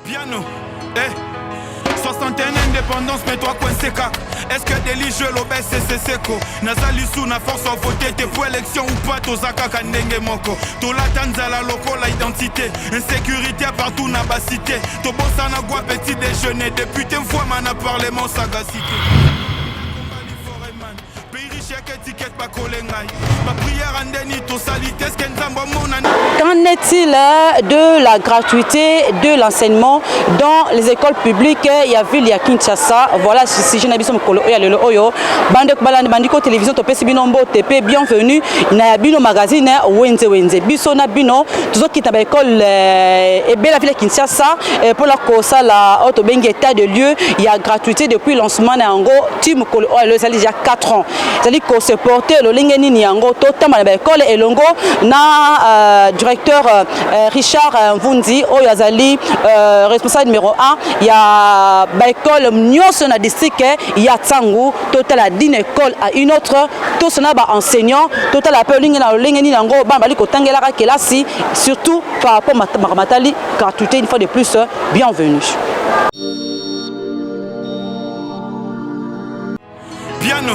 Piano, 61 indépendance, mais toi coincé cac. Est-ce que délit je l'obèse c'est seco? Nazali sous na force à voter t'es pour élection ou pas Tozaka Kandenge Moko. Tola Tanzala loco la identité. Insécurité partout na bas cité. Tobosa na gua petit déjeuner. Député une fois man a parlement sagacité. Qu'en est-il de la gratuité de l'enseignement dans les écoles publiques? Il y a ville, il y a Kinshasa. Voilà, si je n'ai pas le Oyo, Bandiko télévision, Topé Sibinombo, TP, bienvenue. Nayabino magazine, Wenze Wenze. Bisona Bino, tous ceux qui sont à l'école et belle ville Kinshasa. Pour la Kosa, la haute bengue état de lieu, il y a gratuité depuis le lancement d'Ango, Tim Kolo Oyo, ça il y a 4 ans. C'est-à-dire qu'on se portait le Lingeni Niango, totalement à l'école et Longo, na directeur Richard Mvundi, Oyazali, responsable numéro 1, il y a l'école Nyos na district, il y a Tsangu, total à d'une école à une autre, tout ça n'a pas enseignant, total à peu Lingeni Niango, Bambali Kotangela Kelasi, surtout par rapport à Matali, gratuité une fois de plus, bienvenue. Piano,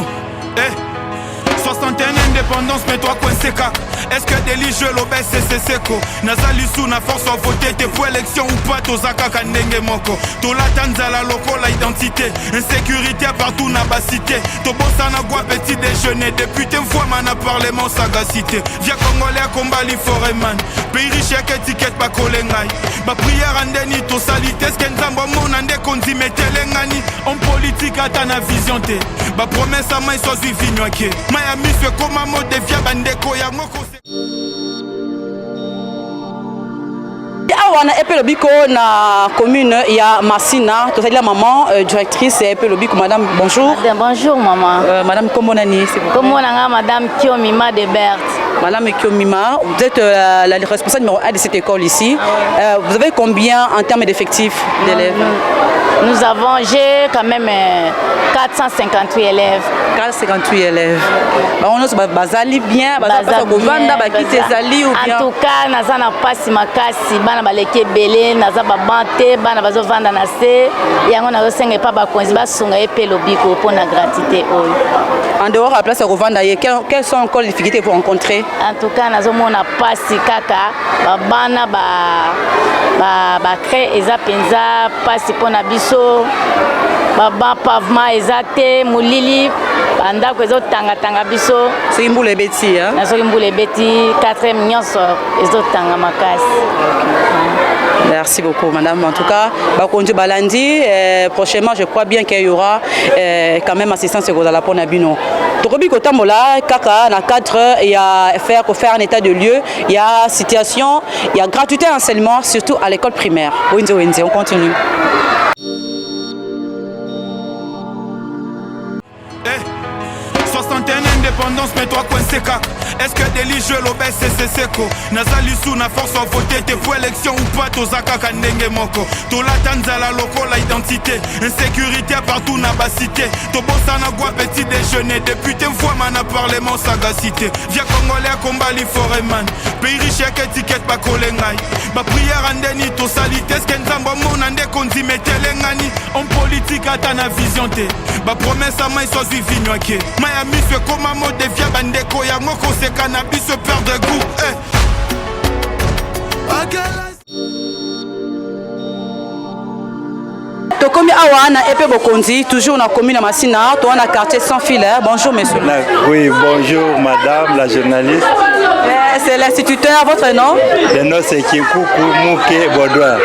61 indépendance, mais toi coincé cac. Est-ce que délit je l'obèse c'est seco? Nazali sous na force à voter t'es pour élection ou pas Tozaka Kandenge Moko. Tola Tanzala loco la identité. Insécurité partout na bas cité. Tobosa na gua petit déjeuner. Député une fois man a parlement sagacité. Via Congolais combat li foreman. Pays riche y'a étiquette ba kolengai. Ba prière andeni to salite. Est-ce qu'en zamba mon ande kondi metelengani. En politique ata na vision te. Ba promesse à main soit suivi noake. Miami fait comme un mot de via bandeko ya moko. Awana Epe Lobiko na commune, il y a Massina, tout ça, la maman, directrice Epe Lobiko, madame, bonjour. Madame, bonjour maman. Madame Komonani, c'est vous. Komonanga, madame Kiomima de Berthe. Madame Kiomima, vous êtes la responsable numéro 1 de cette école ici. Vous avez combien en termes d'effectifs d'élèves? Nous avons, j'ai quand même 458 élèves. 458 élèves. On a bazali bien, bazali ou bien. En tout cas, nous avons pas makasi, bana baleke belé, nous avons banté, bana bazo vanda na se, yango na senga pas ba konzi ba sunga Epe Lobiko pour la gratuité. En dehors à place revanda, quelles sont encore les difficultés pour rencontrer? En tout cas, nous avons pas si kaka, bana ba crée eza penza pas si pour na biso, ba pavement exacté, mulili, anda ko ezo tanga biso. C'est une boule bêti hein. Na so boule bêti 4e nyonso ezo tanga makasi. Merci beaucoup madame. En tout cas, Bakondu Balandi, prochainement je crois bien qu'il y aura quand même assistance à la Ponabino. Tokobi Kotambola, Kaka, na cadre, il y a faire un état de lieu, il y a situation, il y a gratuité d'enseignement, surtout à l'école primaire. On continue. Indépendance, mais toi coincé cac. Est-ce que délit je l'obèse c'est seco? Nazali sous na force à voter t'es pour élection ou pas Tozaka Kandenge Moko. Tola Tanzala loco la identité. Insécurité partout na bas cité. Tobosa na gua petit déjeuner. Député une fois man a parlement sagacité. Via Congolais combat li foreman. Pays riche y'a étiquette ba kolengai. Ba prière andeni to salite. Est-ce qu'en zamba mon ande kondi metelengani. En politique ata na vision te. Ba promesse à main soit suivi noake. Miami fait comme un mot de via bandeko ya moko se cannabis se perd de goût. Tokomi Awana Epe Bokonzi, toujours dans la commune de Massina, on a quartier sans fil. Bonjour monsieur. Oui, bonjour madame la journaliste. C'est l'instituteur, votre nom? Le nom c'est Kikoukou Mouké Baudouin.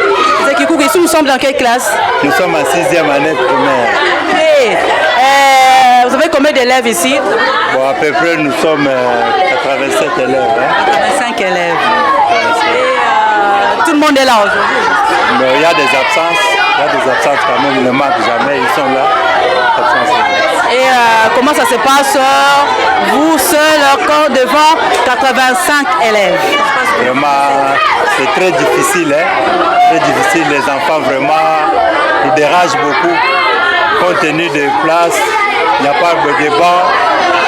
C'est Kikoukou, ici nous sommes dans quelle classe? Nous sommes en 6e année primaire. Hey. Vous avez combien d'élèves ici? Bon, à peu près nous sommes 87 élèves. Hein? 85 élèves. Et tout le monde est là aujourd'hui? Mais il y a des absences quand même, ils ne manquent jamais, ils sont là. Et comment ça se passe, vous seul, encore devant 85 élèves? Vraiment, c'est très difficile, hein? Très difficile, les enfants vraiment, ils dérangent beaucoup. Compte tenu des places, il n'y a pas de banc,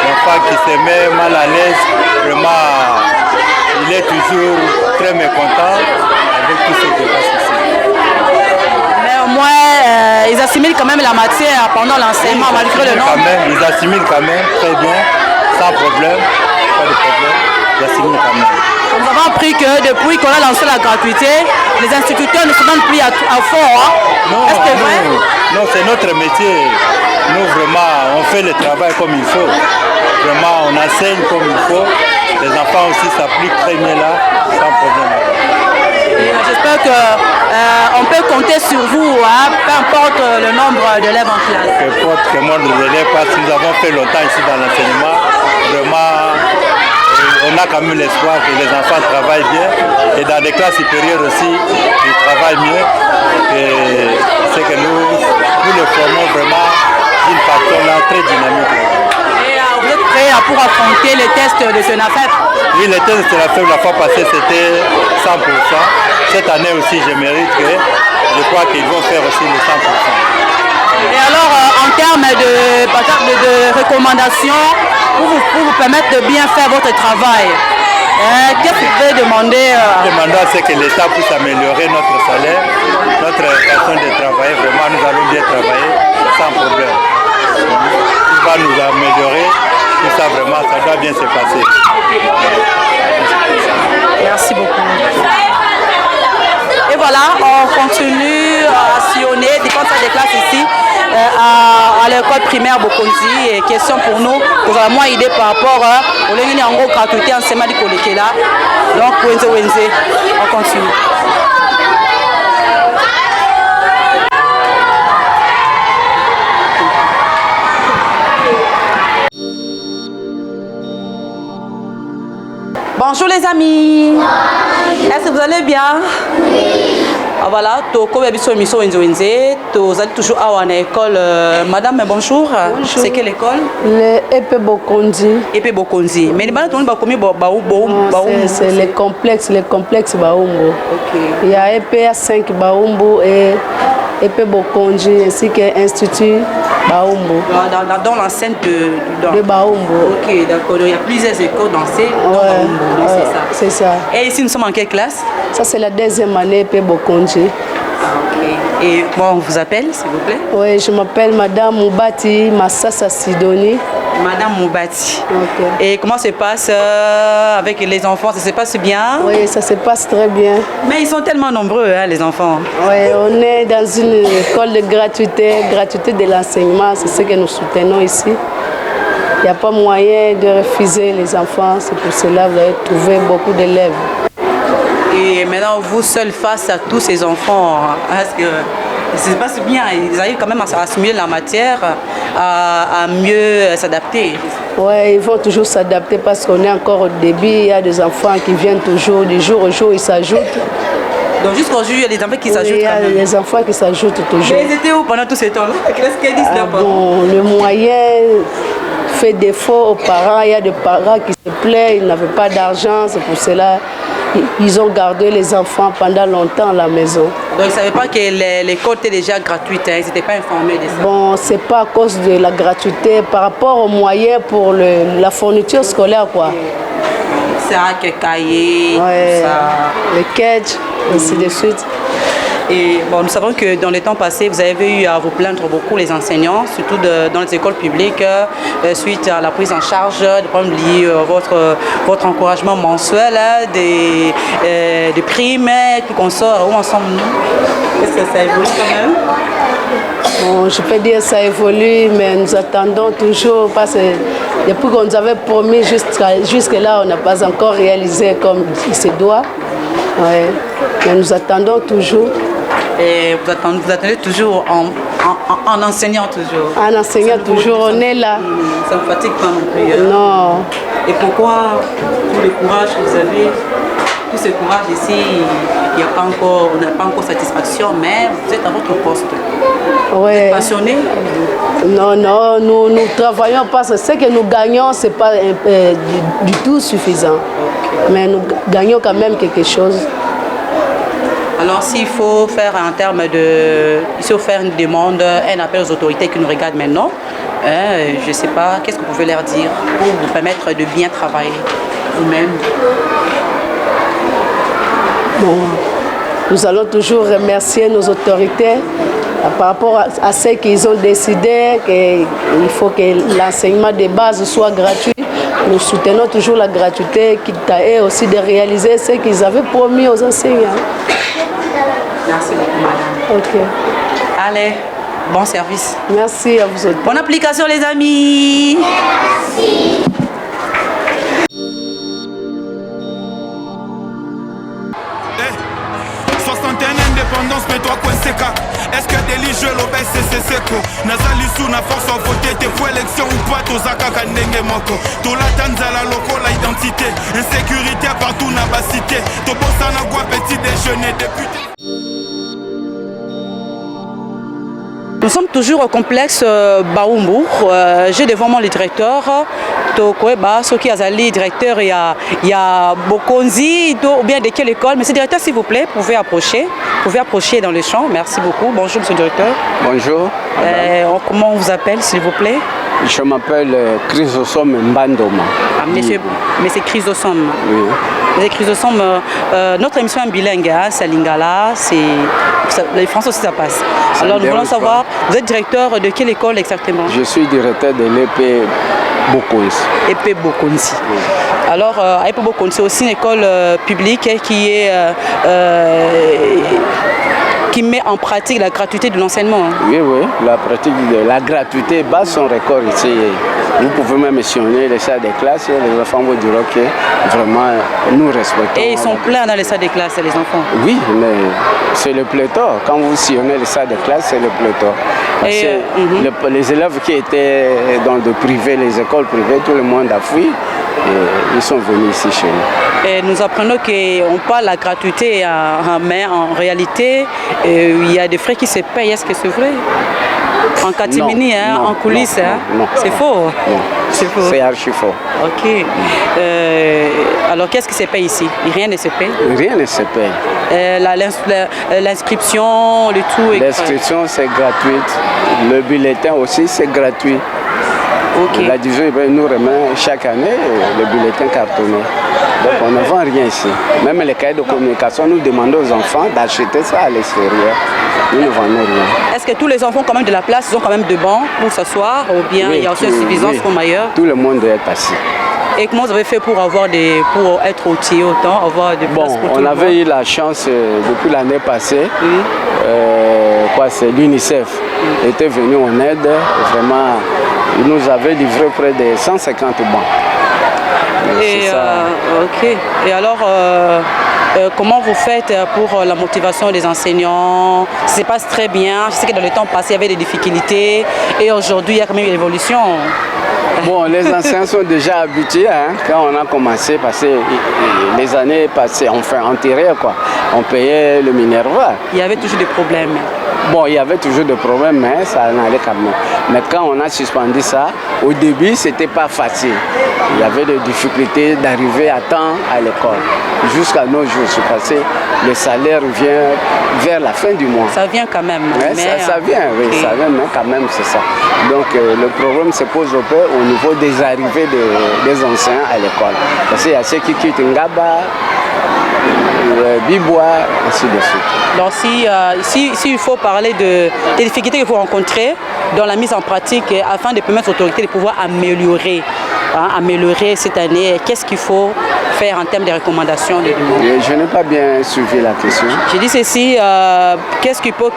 l'enfant qui se met mal à l'aise, vraiment, il est toujours très mécontent avec tout ce qui se passe ici. assimilent quand même la matière pendant l'enseignement, malgré le nom. Ils assimilent quand même, très bien, sans problème, pas de problème, ils assimilent quand même. Nous avons appris que depuis qu'on a lancé la gratuité, les instituteurs ne se donnent plus à fond. Hein? Non, est-ce que c'est vrai? Non, c'est notre métier. Nous, vraiment, on fait le travail comme il faut. Vraiment, on enseigne comme il faut. Les enfants aussi s'appliquent très bien là, sans problème. J'espère qu'on peut compter sur vous, hein, peu importe le nombre d'élèves en classe. Peu importe le nombre d'élèves, parce que nous avons fait longtemps ici dans l'enseignement. Vraiment, on a quand même l'espoir que les enfants travaillent bien. Et dans les classes supérieures aussi, ils travaillent mieux. Et c'est que nous les formons vraiment d'une façon là, très dynamique. Et vous êtes prêts pour affronter les tests de SENAFEP? Oui, les tests de SENAFEP la fois passée c'était 100%. Cette année aussi, je mérite que je crois qu'ils vont faire aussi le 100%. Et alors, en termes de recommandations, pour vous permettre de bien faire votre travail, qu'est-ce que vous pouvez demander Le mandat, c'est que l'État puisse améliorer notre salaire, notre façon de travailler. Vraiment, nous allons bien travailler sans problème. Il va nous améliorer, tout ça vraiment, ça doit bien se passer. Merci beaucoup. Et voilà, on continue à sillonner différentes des classes ici à l'école primaire Bokonzi. Et question pour nous, pour avoir moins idée par rapport au lieu en gros gratuité en semaine du Kolekela. Donc, Wenze, on continue. Bonjour les amis. Est-ce que vous allez bien? Ah, voilà, toko biso émission Wenze. Vous êtes toujours à l'école. Madame, bonjour. Bonjour. C'est quelle école? Le EP Bokonzi. EP Bokonzi. Mais les balles tournent pas comme C'est le complexe Baumbo. Ok. Il y a EP 5 Baumbo et EP Bokonzi ainsi que Institut Baumbo. Dans l'enceinte de Baumbo. Ok, d'accord. Il y a plusieurs écoles dansées dans Baumbo. Ouais, C'est ça. c'est ça. Et ici, nous sommes en quelle classe? Ça, c'est la deuxième année EP Bokonzi. Ok. Et bon, on vous appelle, s'il vous plaît? Oui, je m'appelle Madame Moubati Massassa Sidoni. Madame Moubati. Ok. Et comment se passe avec les enfants? Ça se passe bien? Oui, ça se passe très bien. Mais ils sont tellement nombreux, hein, les enfants. Oui, on est dans une école de gratuité de l'enseignement. C'est ce que nous soutenons ici. Il n'y a pas moyen de refuser les enfants. C'est pour cela que vous avez trouvé beaucoup d'élèves. Et maintenant, vous seul face à tous ces enfants, parce que ça se passe bien, ils arrivent quand même à assimiler la matière, à mieux s'adapter. Oui, ils vont toujours s'adapter parce qu'on est encore au début. Il y a des enfants qui viennent toujours, du jour au jour, ils s'ajoutent. Donc jusqu'au jour, il y a des enfants qui s'ajoutent. Il y a des enfants qui s'ajoutent toujours. Mais ils étaient où pendant tout ce temps-là? Qu'est-ce qu'ils disent là-bas? Bon, le moyen fait défaut aux parents. Il y a des parents qui se plaignent, ils n'avaient pas d'argent. C'est pour cela ils ont gardé les enfants pendant longtemps à la maison. Donc ils ne savaient pas que l'école était déjà gratuite, hein? Ils n'étaient pas informés de ça? Bon, ce n'est pas à cause de la gratuité, par rapport aux moyens pour la fourniture scolaire, quoi. Sac, cahier, ouais, tout ça. Les catchs, ainsi de suite. Et bon, nous savons que dans les temps passés, vous avez eu à vous plaindre beaucoup les enseignants, surtout dans les écoles publiques, suite à la prise en charge des problèmes liés à votre encouragement mensuel, des primes, tout qu'on sort. Où en sommes-nous? Est-ce que ça évolue quand même? Bon, je peux dire que ça évolue, mais nous attendons toujours parce que depuis qu'on nous avait promis jusque-là, on n'a pas encore réalisé comme il se doit. Ouais. Mais nous attendons toujours. Et vous attendez toujours en enseignant toujours? En enseignant toujours, on est là. Ça ne vous fatigue pas non plus? Hein? Non. Et pourquoi tout le courage que vous avez, tout ce courage ici, on n'a pas encore satisfaction, mais vous êtes à votre poste? Ouais. Vous êtes passionné? Non, nous travaillons parce que ce que nous gagnons, ce n'est pas du tout suffisant. Okay. Mais nous gagnons quand même quelque chose. Alors s'il faut faire en termes de... Il faut faire une demande, un appel aux autorités qui nous regardent maintenant, je ne sais pas, qu'est-ce que vous pouvez leur dire pour vous permettre de bien travailler vous-même? Bon, nous allons toujours remercier nos autorités par rapport à ce qu'ils ont décidé, qu'il faut que l'enseignement de base soit gratuit. Nous soutenons toujours la gratuité, quitte à eux aussi de réaliser ce qu'ils avaient promis aux enseignants. Merci beaucoup, madame. Ok. Allez, bon service. Merci à vous autres. Bonne application, les amis. Merci. Indépendance, mais toi, quoi, c'est quoi? Est-ce que des jeux l'obès, c'est seco? Nazali sous na force à voter, t'es pour élection ou pas, t'os aka kanenge moko. T'o la tanzala loco, la identité. Insécurité partout, n'a pas cité. T'o bossa na gua, petit déjeuner, député. Nous sommes toujours au complexe Baumbu. J'ai devant moi le directeur. Ce qui est le directeur, il y a Bokonzi, ou bien de quelle école. Monsieur le directeur, s'il vous plaît, vous pouvez approcher dans le champ. Merci beaucoup. Bonjour, monsieur le directeur. Bonjour. Comment on vous appelle, s'il vous plaît? Je m'appelle Chrysosome Mbandoma. Monsieur Chrysosome. Oui. Monsieur Chrysosome, notre émission est bilingue, hein, c'est Lingala, les français aussi ça passe. Alors nous voulons savoir, vous êtes directeur de quelle école exactement? Je suis directeur de l'EP Bokonzi. EP Bokonzi. Oui. Alors, EP Bokonzi, c'est aussi une école publique qui met en pratique la gratuité de l'enseignement. Oui, la pratique de la gratuité bat son record ici. Vous pouvez même mentionner les salles de classe, les enfants vous diront que vraiment nous respectons. Et ils sont pleins dans les salles de classe, les enfants? Oui, mais c'est le pléthore. Quand vous sillonnez les salles de classe, c'est le pléthore. Les élèves qui étaient dans le privé, les écoles privées, tout le monde a fui. Et ils sont venus ici chez nous. Et nous apprenons qu'on parle de la gratuité, mais en réalité, il y a des frais qui se payent. Est-ce que c'est vrai? En catimini, en coulisses, c'est faux. C'est faux. C'est archi faux. Ok. Alors qu'est-ce qui se paye ici? Rien ne se paye? Rien ne se paye. L'inscription, le tout est... L'inscription, c'est gratuite. Le bulletin aussi, c'est gratuit. Okay. La division nous remet chaque année le bulletin cartonné. Donc on ne vend rien ici. Même les cahiers de communication, nous demandons aux enfants d'acheter ça à l'extérieur. Nous ne vendons rien. Est-ce que tous les enfants ont quand même de la place, ils ont quand même de bancs pour s'asseoir ou bien il y a aussi une suffisance comme ailleurs? Tout le monde doit être assis. Et comment vous avez fait pour être outillé autant, avoir des places pour tout le monde? On avait eu la chance depuis l'année passée. C'est l'UNICEF était venu en aide. Vraiment, il nous avait livré près de 150 bancs. Et alors, comment vous faites pour la motivation des enseignants? Ça se passe très bien. Je sais que dans le temps passé, il y avait des difficultés. Et aujourd'hui, il y a quand même une évolution. Bon, les enseignants sont déjà habitués quand on a commencé, parce que les années passées, enfin antérieures, on payait le Minerva. Il y avait toujours des problèmes. Bon, il y avait toujours des problèmes, mais ça allait quand même. Mais quand on a suspendu ça, au début, c'était pas facile. Il y avait des difficultés d'arriver à temps à l'école. Jusqu'à nos jours, je pense que le salaire vient vers la fin du mois. Ça vient quand même. Ouais, ça vient, oui, ça vient, mais quand même, c'est ça. Donc, le problème se pose au niveau des arrivées des enseignants à l'école. Parce qu'il y a ceux qui quittent Ngaba, Bibois, ainsi de suite. Donc si il faut parler des difficultés que vous rencontrez dans la mise en pratique afin de permettre aux autorités de pouvoir améliorer cette année, qu'est-ce qu'il faut faire en termes de recommandations de demande? Je n'ai pas bien suivi la question. J'ai dit ceci, qu'est-ce qu'il peut,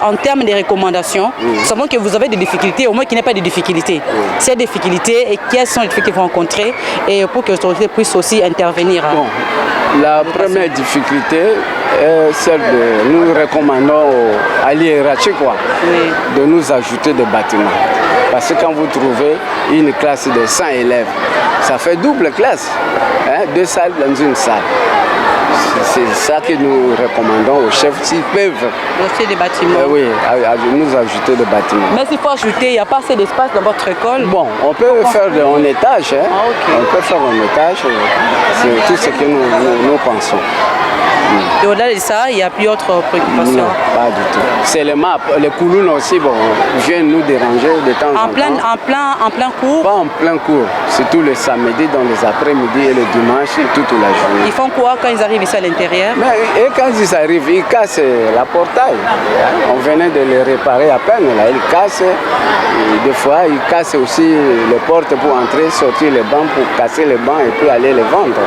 en termes de recommandations, nous savons que vous avez des difficultés, au moins qu'il n'y ait pas de difficultés. Ces difficultés, et quelles sont les difficultés que vous rencontrez, et pour que les autorités puissent aussi intervenir. Bon, la première difficulté est celle de nous recommandons à l'hiérarchie de nous ajouter des bâtiments. Parce que quand vous trouvez une classe de 100 élèves, ça fait double classe, 2 salles dans une salle. C'est ça que nous recommandons aux chefs, s'ils peuvent ajouter des bâtiments. Oui, nous ajouter des bâtiments. Mais s'il faut ajouter, il n'y a pas assez d'espace dans votre école? Bon, on peut faire en étage. On peut faire en étage. C'est tout ce que nous pensons. Et au-delà de ça, il n'y a plus d'autres préoccupations? Non, pas du tout. seulement les coulons aussi bon, viennent nous déranger de temps en temps. En plein cours? Pas en plein cours, surtout le samedi, dans les après-midi et le dimanche, toute la journée. Ils font quoi quand ils arrivent ici à l'intérieur? Et quand ils arrivent, ils cassent la portail. On venait de les réparer à peine, là. Ils cassent, et des fois ils cassent aussi les portes pour entrer, sortir les bancs, pour casser les bancs et puis aller les vendre.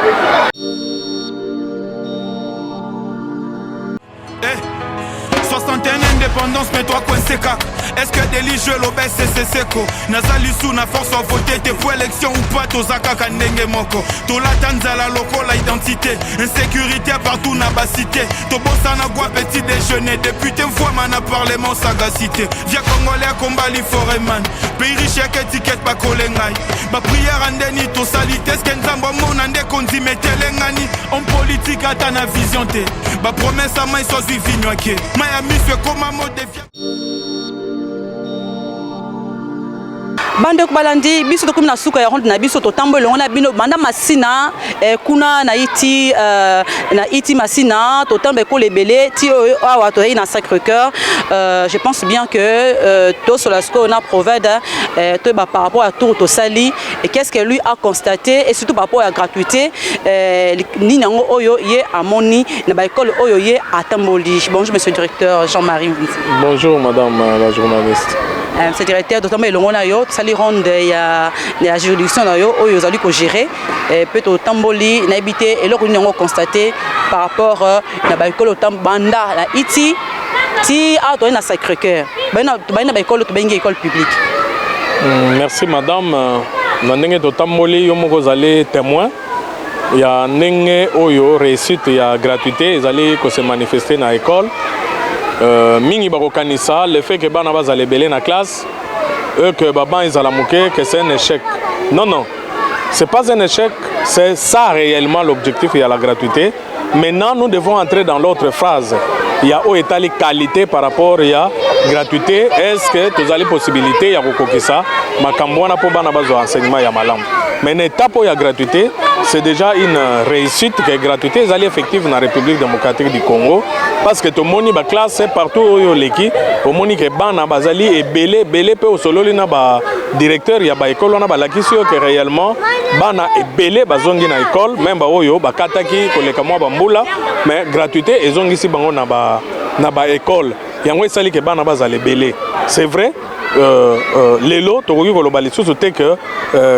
Indépendance, mais toi coincé cac. Est-ce que délit je l'obèse c'est seco? Nazali sous na force à voter t'es pour élection ou pas tozaka kanenge moko. Tola tanzala loko la identité. Insécurité partout na ba cité. Tobosa na gua petit déjeuner. Député fois mana parlement sagacité. Via congolais combat li foreman. Pays riche y'a étiquette ba kolengai. Ba prière andeni to salite. Est-ce qu'en zambo mon ande kondi metelengani. En politique ata na vision te. Ba promesse à main soit suivi noake. Miami fait comme Bande kubalandi biso tokomi na suka ya ronde na biso totambo longo na bino banda masina kuna na iti masina totambo ko lebele ti awa to na Sacré-Cœur. Je pense bien que to sur la sco na provide to ba par rapport à tout to sali et qu'est-ce que lui a constaté et surtout par rapport à la gratuité ni nango oyo ye amoni na ba école oyo ye atamboli. Bonjour monsieur le directeur Jean-Marie. Bonjour madame la journaliste. Monsieur le directeur totambo longo na yo sali ronde ya juridiction na yo oyo zali ko gérer peut to tamboli na habité et loko ningo constaté par rapport na ba école banda la iti ti a to na Sacré-Cœur bana ba école to bengi école publique. Merci madame na ndenge to tamboli yo moko zali témoin ya ndenge oyo réussite ya gratuité ezali ko se manifester na école mingi bako kanisa le fait que bana bazali belé na classe que Baba Izalamuke, que c'est un échec. Non, non, c'est pas un échec, c'est ça réellement l'objectif, il y a la gratuité. Maintenant, nous devons entrer dans l'autre phrase. Il y a au état les qualités par rapport à la gratuité. Est-ce que tu as les possibilités, il y a beaucoup ça, ma cambouana pour bana bazo enseignement ya malam. Mais une étape où il y a gratuité, c'est déjà une réussite que la gratuité est effective dans la République démocratique du Congo. Parce que tout le monde est classe partout où il est au monde que bana bazali et belé peu au solo lina ba directeur ya ba école na ba la question que réellement bana et belé bazongi na école même ba oyo ba kataki koleka mwa bambula mais gratuité ezongi si bango na ba école yango esali que bana bazali belé. C'est vrai. Lelo tokoki koloba lisusu te que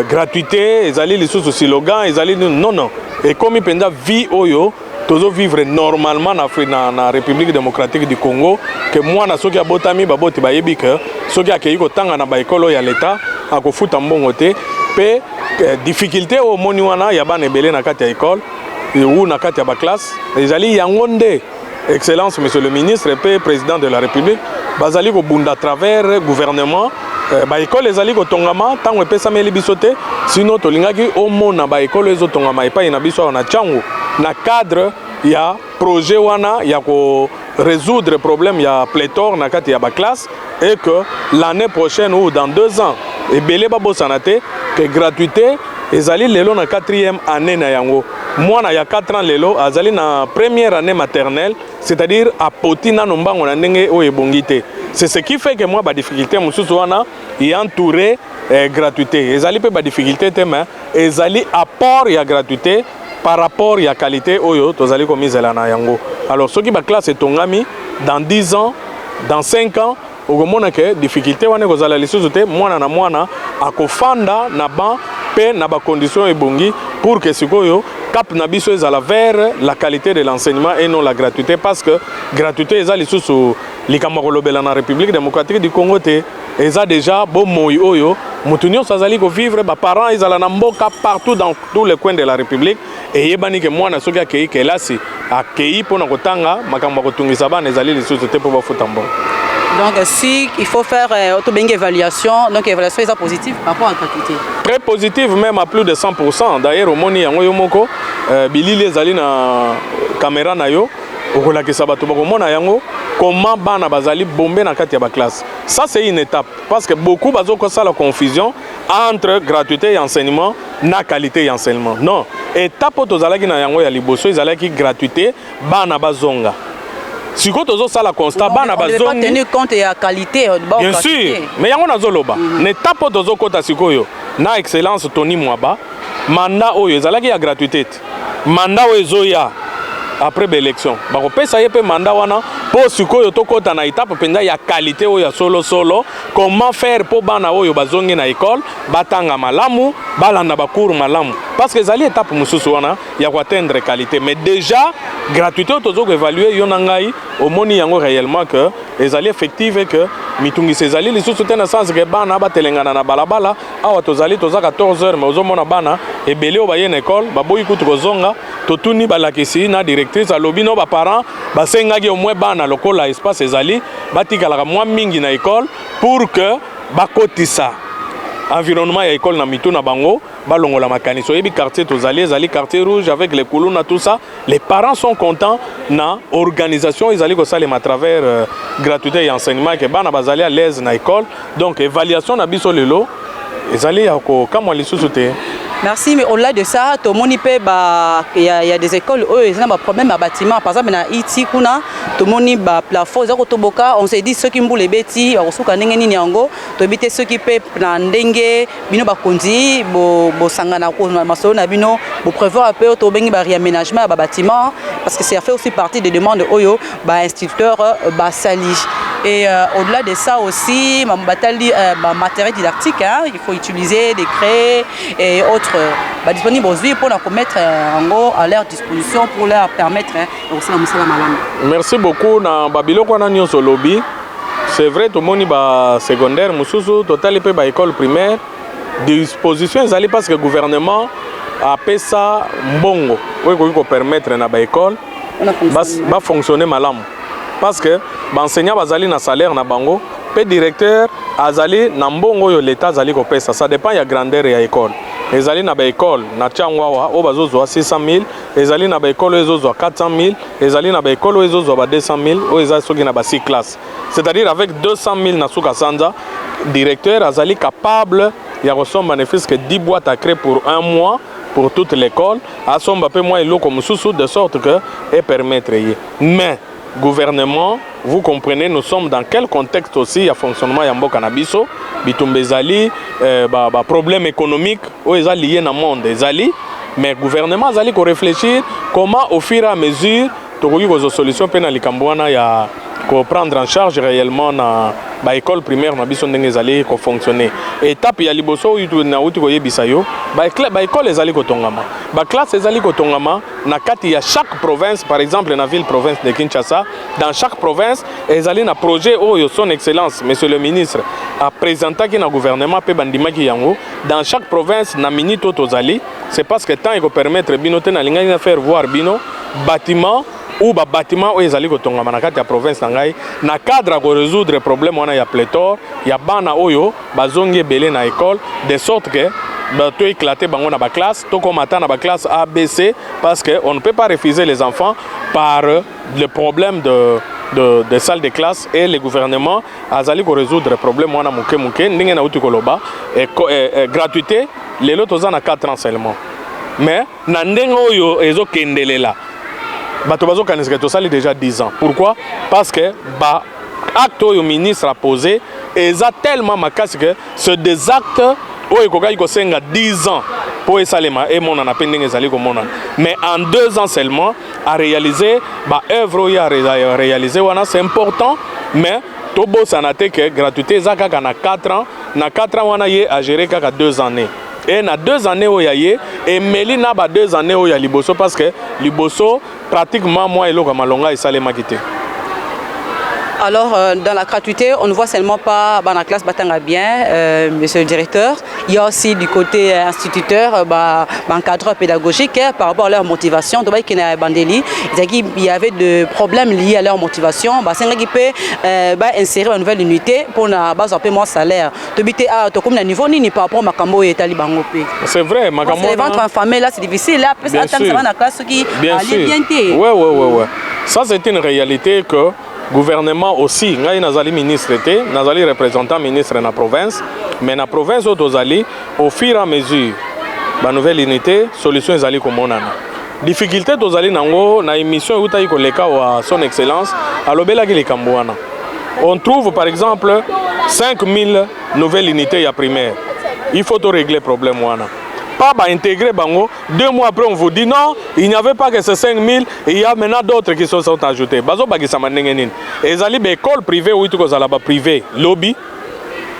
gratuité ezali lisusu slogan ezali non non et comme penda vie oyo tozo vivre normalement na République démocratique du Congo que moi na soki abotami baboti bayebi que soki akei ko tanga na ba école ya l'état akofuta mbongo te pe difficulté au moni wana ya bana ebele na kati ya école ou na kati ya ba classe ezali yango nde excellence monsieur le ministre et président de la République bazali ko bunda à travers gouvernement ba école ezali ko tongama tango epesameli biso te sinon tolingaki omona ba école ezo tongama epai na biso na chango na cadre ya projet wana ya ko résoudre problème ya pléthore na kati ya ba classe et que l'année prochaine ou dans 2 ans ebele ba bosana te que gratuité ezali lelo na 4e année na yango mwana ya 4 ans lelo azali na première année maternelle c'est-à-dire à potina nombango na ndenge o ebongite. C'est ce qui fait que moi ba difficulté mususu wana y entouré gratuité ezali pe ba difficulté te mais ezali apport ya gratuité par rapport à la qualité oyo tozali komizela na yango. Alors ceux qui ba classe etongami dans 10 ans dans 5 ans okomona que difficulté wana kozala lisusu te mwana na mwana akofanda na ban pe na ba conditions ebongi pour que sikoyo cap na biso ezala vers la qualité de l'enseignement et non la gratuité parce que gratuité ezali lisusu likambo kolobela na République démocratique du Congo te eza déjà bon moyi oyo mutu nyonso azali ko vivre ba parents ezala na mboka partout dans tous les coins de la République et yebani ke mwana soki akei kelasi akei pona kotanga makambo kotungisa bana ezali lisusu te po bafuta mbongo. Donc si il faut faire une évaluation, donc évaluation est positive par rapport à la gratuité. Très positive même à plus de 100%. D'ailleurs au moni yango yomoko bilili ezali na caméra na yo okolakisa bato bakomona yango comment bana bazali bomber na kati ya ba classe. Ça c'est une étape parce que beaucoup bazoko ça la confusion entre gratuité et enseignement na qualité et enseignement. Non, étape tozalaki na yango ya liboso ezalaki gratuité bana bazonga. Si vous avez la constat, on ne peut pas tenir compte de la qualité. Bien sûr, mais il y a un zoloba. Ne tape de zokota sikoyo. Na excellence Tony Mwaba. Mandat oyo ezalaki ya gratuité. Mandat oyo ezoya après l'élection. Bako pesa yepe mandat wana po sikoyo tokota na étape penza ya qualité oyo solo solo. Comment faire pour bana oyo bazongi na école, batanga malamu, balanda bakour malamu. Parce que ezali étape mususu wana ya ko atteindre qualité. Mais déjà gratuité tozoko évaluer yonangai au moni yango réellement que ezali effective que mitungi sezali lisusu tena sens que bana batelengana na balabala awa tozali toza 14h mais ozomona bana ebele obaye na école baboyi kutu kozonga totuni balakisi na directrice alobino ba parents basengaki au moins bana lokola espace ezali batikala mwa mingi na école pour que bakotisa environnement ya école na mitu na bango balongola makaniso yebi quartier tozali ezali quartier rouge avec les colonnes tout ça les parents sont contents na organisation ezali ko salema à travers gratuité et enseignement que bana bazali à l'aise na école donc évaluation na biso lelo ezali ya ko kamwa lisusu te. Merci, mais au-delà de ça, tout le monde il y a des écoles où ils ont des problèmes à bâtiment. Par exemple, dans Iti, tout le monde a plafond. On s'est dit ceux qui ont les bêtis, ceux qui peuvent dengue, bino bakondi, bo sangana ko masona bino, bo prévoir un peu to bengi ba réaménagement à bâtiment parce que ça fait aussi partie des demandes oyo ba instituteur ba sali. Et au-delà de ça aussi, matériel didactique, hein, il faut utiliser des craies et autres disponibles aujourd'hui pour la mettre à leur disposition pour leur permettre aussi la moussala malam. Merci beaucoup na babilo kwana nyonso lobby. C'est vrai tout le monde ba secondaire mususu total pe ba école primaire disposition ezali parce que le gouvernement a fait ça mbongo oui ko permettre na ba école ba fonctionner malam. Parce que l'enseignant bazali na salaire na bango, pe directeur azali na mbongo yo l'état azali ko pesa. Ça dépend ya grandeur ya école. Ezali na ba école na Tchangwawa o bazozo 600 000, ezali na ba école ezozo 400 000, ezali na ba école ezozo 200 000, o ezali soki na ba 6 classes. C'est-à-dire avec 200 000 na suka sanza, directeur azali capable ya recevoir bénéfice que 10 boîtes à créer pour un mois pour toute l'école, à son peu moins eloko mususu de sorte que et permettre. Mais gouvernement, vous comprenez, nous sommes dans quel contexte aussi il y a fonctionnement yambo cannabiso, bitumbezali, problème économique, où ils sont liés dans le monde, mais gouvernement zali ko réfléchir comment au fur et à mesure tokoki ko solution pe na likambwana ya ko prendre en charge réellement na ba école primaire na biso ndenge zali ko fonctionner. Étape ya liboso utu na uti ko yebisa yo, ba école ezali ko tongama. Ba classe ezali ko tongama na kati ya chaque province, par exemple na ville province de Kinshasa, dans chaque province ezali na projet oyo son excellence monsieur le ministre a présenté ki na gouvernement pe bandima ki yango dans chaque province na minito tozali, c'est parce que tant il ko permettre bino te na linga na faire voir bino bâtiment ou ba bâtiment où ezali ko tongama na kati ya province ngai na cadre ko résoudre problème wana ya pléthore ya bana oyo bazongi belé na école de sorte que to éclater bango na ba classe to ko mata na ba classe A B C parce que on ne peut pas refuser les enfants par le problème de salles de classe et le gouvernement azali ko résoudre problème wana muke ndenge na uti koloba et gratuité les lots na 4 ans seulement mais na ndenge oyo ezo kendelela Batobazo Kanesketo sali déjà 10 ans. Pourquoi? Parce que l'acte que le ministre a posé est tellement macasse que ce des actes où il y a 10 ans pour Salema et mon mais en 2 ans seulement à réaliser l'œuvre à réaliser c'est important mais Tobo sanate que gratuité zaka na 4 ans na 4 ans wana ye à gérer qu'à 2 années. Et na 2 années où il y a et Melina ba 2 années où il y a Liboso parce que Liboso pratiquement moi et l'autre malonga et Salema quitté. Alors, dans la gratuité, on ne voit seulement pas dans la classe Batanga bien, monsieur le directeur. Il y a aussi du côté instituteur, encadreur pédagogique par rapport à leur motivation. Il y avait des problèmes liés à leur motivation. C'est qui peut insérer une nouvelle unité pour la base un peu moins salaire. Comme niveau ni par rapport à Makambo et Talibango. C'est vrai, Makambo. Les ventes en famille là, c'est difficile. Là, après, ça dans la classe qui bien sûr. Ouais. Ça, c'est une réalité que gouvernement aussi, ngai nazali ministre té, nazali représentant ministre na province, mais na province au dozali au fur et à mesure, ba nouvelle unité, solution ezali komonana. difficulté tozali nango na émission eutai koleka wa son excellence alobelaki likambo wana. On trouve par exemple 5000 nouvelles unités ya primaire. Il faut to régler problème wana. Pas intégrer bango. 2 mois après on vous dit non, il n'y avait pas que ces 5000 et il y a maintenant d'autres qui sont ajoutés. Bazo bagisa manengenin. Ezali be école privée ou tout ça là-bas privé lobby.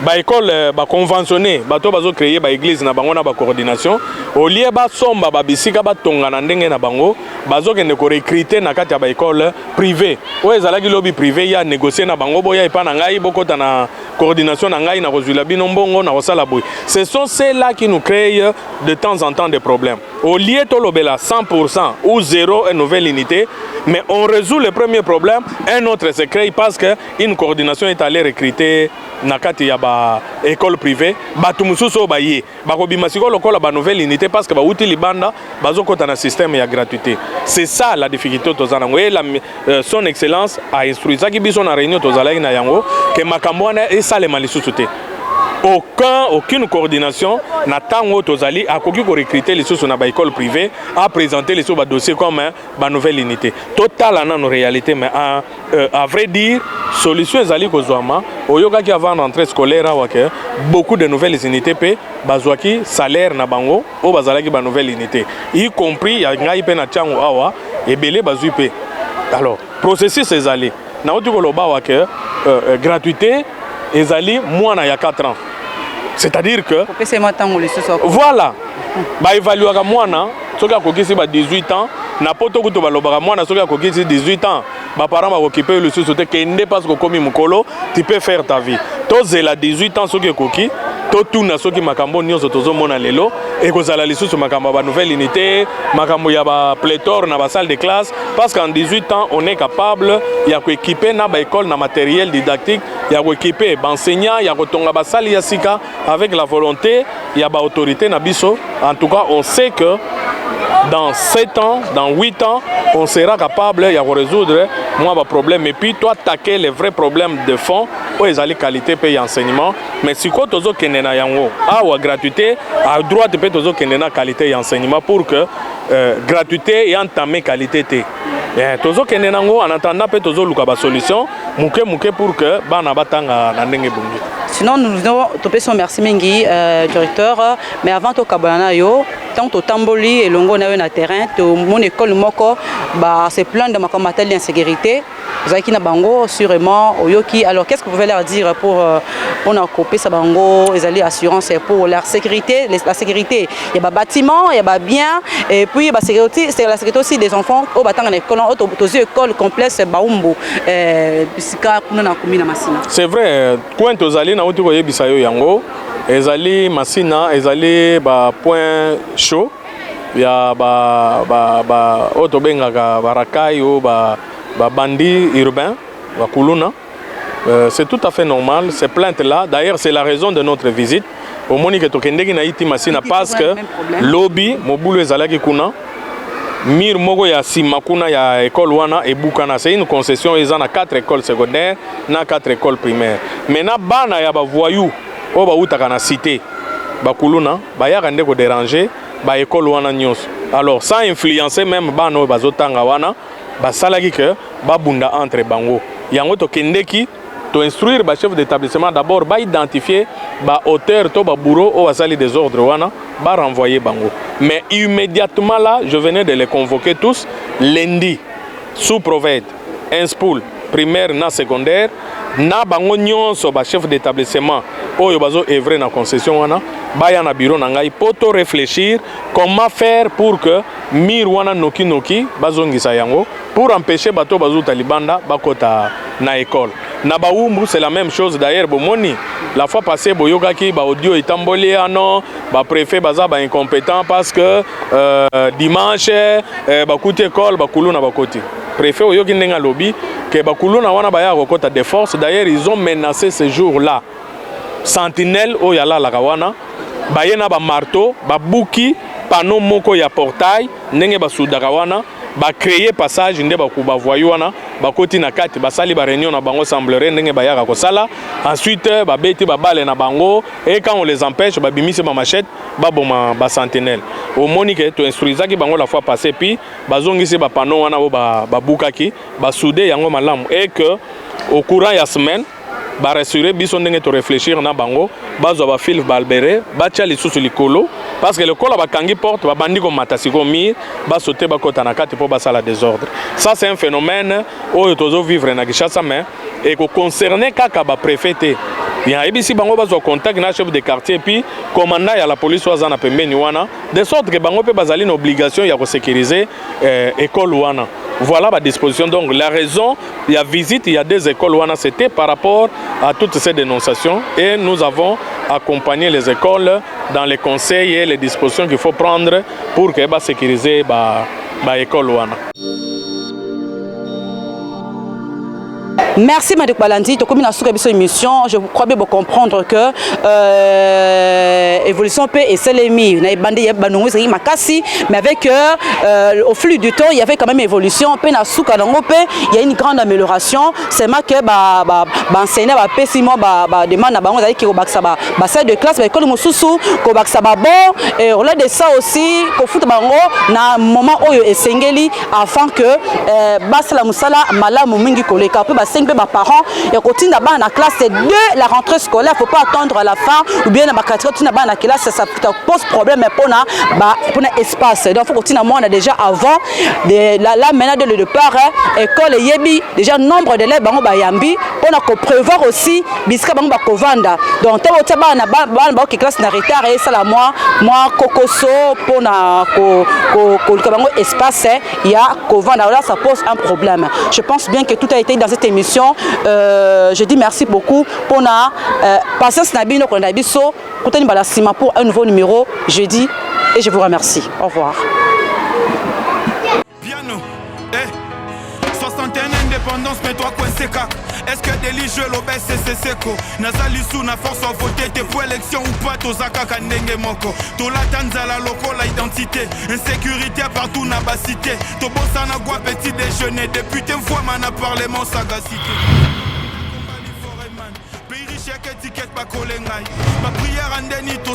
Ba école ba conventionné bato bazo créer ba église na bango na ba coordination au lieu ba somba ba bisika ba tonga na ndenge na bango bazo kende ko recruter na kati ya ba école privée o ezala ki lobby privé ya négocier na bango boya epa na ngai bokota na coordination na ngai na kozula bino mbongo na kosala boy. Ce sont ceux-là qui nous créent de temps en temps des problèmes. Au lieu to lobela 100% ou 0 une nouvelle unité, mais on résout le premier problème, un autre se crée parce que une coordination est allée recruter na kati ya ba école privée batu mususu baye bakobima siko lokola ba nouvelle unité parce que ba uti libanda bazokota na système ya gratuité. C'est ça la difficulté tozana ngo et son excellence a instruit ça ki biso na réunion tozala na yango que makambo wana et ça les malisusu te. Aucune coordination n'a tango tozali a koki ko recruter les sous na ba école privée à présenter les sous ba dossier comme ba nouvelle unité total en réalité mais à vrai dire solution ezali kozwama oyoka ki avant l'entrée scolaire awake beaucoup de nouvelles unités pe bazwaki salaire na bango o bazalaki ba nouvelle unité y compris ya ngai pe na chango awa ebele bazui pe. Alors processus ezali na otiko loba wake gratuité ezali mwana ya 4 ans. C'est-à-dire que voilà, ba évaluera mwana soki akokisi ba 18 ans na poto kuto balobaka mwana soki akokisi 18 ans ba parents ba occuper le sous te kende parce que komi mukolo tu peux faire ta vie. Tozela 18 ans soki koki to tuna soki makambo nyonso tozomona lelo et kozala lisusu makambo ba nouvelle unité makambo ya ba pléthore na ba salle de classe parce qu'en 18 ans on est capable ya ko équiper na ba école na matériel didactique ya ko équiper ba enseignant ya ko tonga ba salle ya sika avec la volonté ya ba autorité na biso. En tout cas on sait que dans 7 ans, dans 8 ans, on sera capable de résoudre moi ma problème et puis toi attaquer les vrais problèmes de fond où ils allaient qualité paye enseignement mais si quoi tozo kenena yango ou gratuité à droite peut tozo kenena qualité enseignement pour que gratuité et entamer qualité té tozo kenena ngo en attendant peut tozo luka ba solution muke pour que bana batanga na ndenge bungi. Sinon nous topé merci mingi directeur mais avant to kabana yo tant au tamboli et longo na terrain to mon école moko ba c'est plein de matériel d'insécurité zaki na bango sûrement oyoki. Alors qu'est-ce que vous pouvez leur dire pour na couper sa bango les alliés assurance pour leur sécurité la sécurité il y a ba bâtiment il y a ba bien et puis ba sécurité c'est la sécurité aussi des enfants au batanga école autosi école complexe baumbu bisika kuna na kumina masina. C'est vrai quand tozali na uti koyebisa yo yango ezali masina ezali ba point chaud ya ba otobengaka barakai o ba bandits urbains ba kuluna. C'est tout à fait normal ces plaintes là. D'ailleurs c'est la raison de notre visite au monique tokendeki na iti masina parce que lobby mobulu ezalaki kuna mir moko ya sima kuna ya école wana et bukana c'est une concession ils en a 4 écoles secondaires na 4 écoles primaires. Maintenant bana ya ba voyou o ba utaka na cité ba kuluna ba ya kande ko déranger ba école wana nyos. Alors sans influencer même bana bazotanga wana ba salaki que ba bunda entre bango yango to kendeki to instruire ba chef d'établissement d'abord ba identifier ba auteur to ba bureau au asali des ordres wana ba renvoyer bango. Mais immédiatement là je venais de les convoquer tous lundi sous provède inspoul primaire na secondaire na bango nyonso ba chef d'établissement oyo bazo œuvrer na concession wana baya na bureau na ngai poto réfléchir comment faire pour que mir wana noki bazongisa yango pour empêcher bato bazo talibanda bakota na école na baumbu. C'est la même chose d'ailleurs bomoni la fois passée boyokaki ba audio itamboli ano ba préfet baza ba incompétent parce que dimanche bakuti école bakulu na bakoti préfet oyoki ndenga lobby que bakulu na wana baya kokota de force. D'ailleurs ils ont menacé ce jour-là sentinelle oyala la kawana bayena ba marteau ba buki panneau moko ya portail ndenge ba sudaka wana ba créer passage nde ba kuba voyou wana bakoti na kati basali ba réunion na bango semblerait ndenge bayaka kosala. Ensuite babeti babale na bango et quand on les empêche babimisi ba machette baboma ba sentinelle. Au monique to instruisaki bango la fois passée puis bazongisi ba panneau wana bo ba bukaki ba soudé yango malamu et que au courant ya semaine ba rassurer biso ndenge to réfléchir na bango bazo ba fil balbere ba tia lisusu likolo parce que le col ba kangi porte ba bandi ko matasi ko mir ba sauter ba kota na kati pour ba sala désordre. Ça c'est un phénomène oyo tozo vivre na Kinshasa mais et ko concerner kaka ba préfet. Il y a ici bango bazo contact na chef de quartier puis commandant ya la police wazana pembeni wana de sorte que bango pe bazali une obligation ya ko sécuriser école wana. Voilà ma disposition. Donc la raison, il y a visite, il y a des écoles wana, c'était par rapport à toutes ces dénonciations et nous avons accompagné les écoles dans les conseils et les dispositions qu'il faut prendre pour que ba sécuriser ba école wana. Merci Madame Balandi, tu as sur cette émission. Je crois bien comprendre que évolution peut et c'est les mis. Mais avec au flux du temps, il y avait quand même évolution. Il y a une grande amélioration. C'est ma que enseigner pessimo demande à bango qui au salle de classe mais comme mususu ko baksa bon et au-delà de ça aussi ko foot bango na moment oyo esengeli afin que basala musala malamu mingi koleka pe ba parents et continue d'abord la classe de la rentrée scolaire. Faut pas attendre à la fin ou bien na quatrième na la classe ça pose problème mais pour na espace donc faut continuer moi on a déjà avant de là maintenant de le départ école yebi déjà nombre d'élèves bango ba yambi on a prévoir aussi biska bango ba kovanda donc tant que ba na ba qui classe na retard et ça la moi kokoso pour na ko bango espace il y a kovanda là ça pose un problème. Je pense bien que tout a été dans cette émission. Je dis merci beaucoup pour la patience Nabino Kondabiso. Koutani Balasima pour un nouveau numéro jeudi et je vous remercie. Au revoir. Piano, 61 indépendance, mais toi coincé car est-ce que délige l'obès c'est seco Nazali sous na force à voter t'es pour élection ou pas Tozaka Kandenge Moko Tola Tanzala loko la identité insécurité partout na bas cité Tobosa na gua petit déjeuner député une fois man a parlement sagacité Pays riche que ticket pas kolengai ma prière en déni to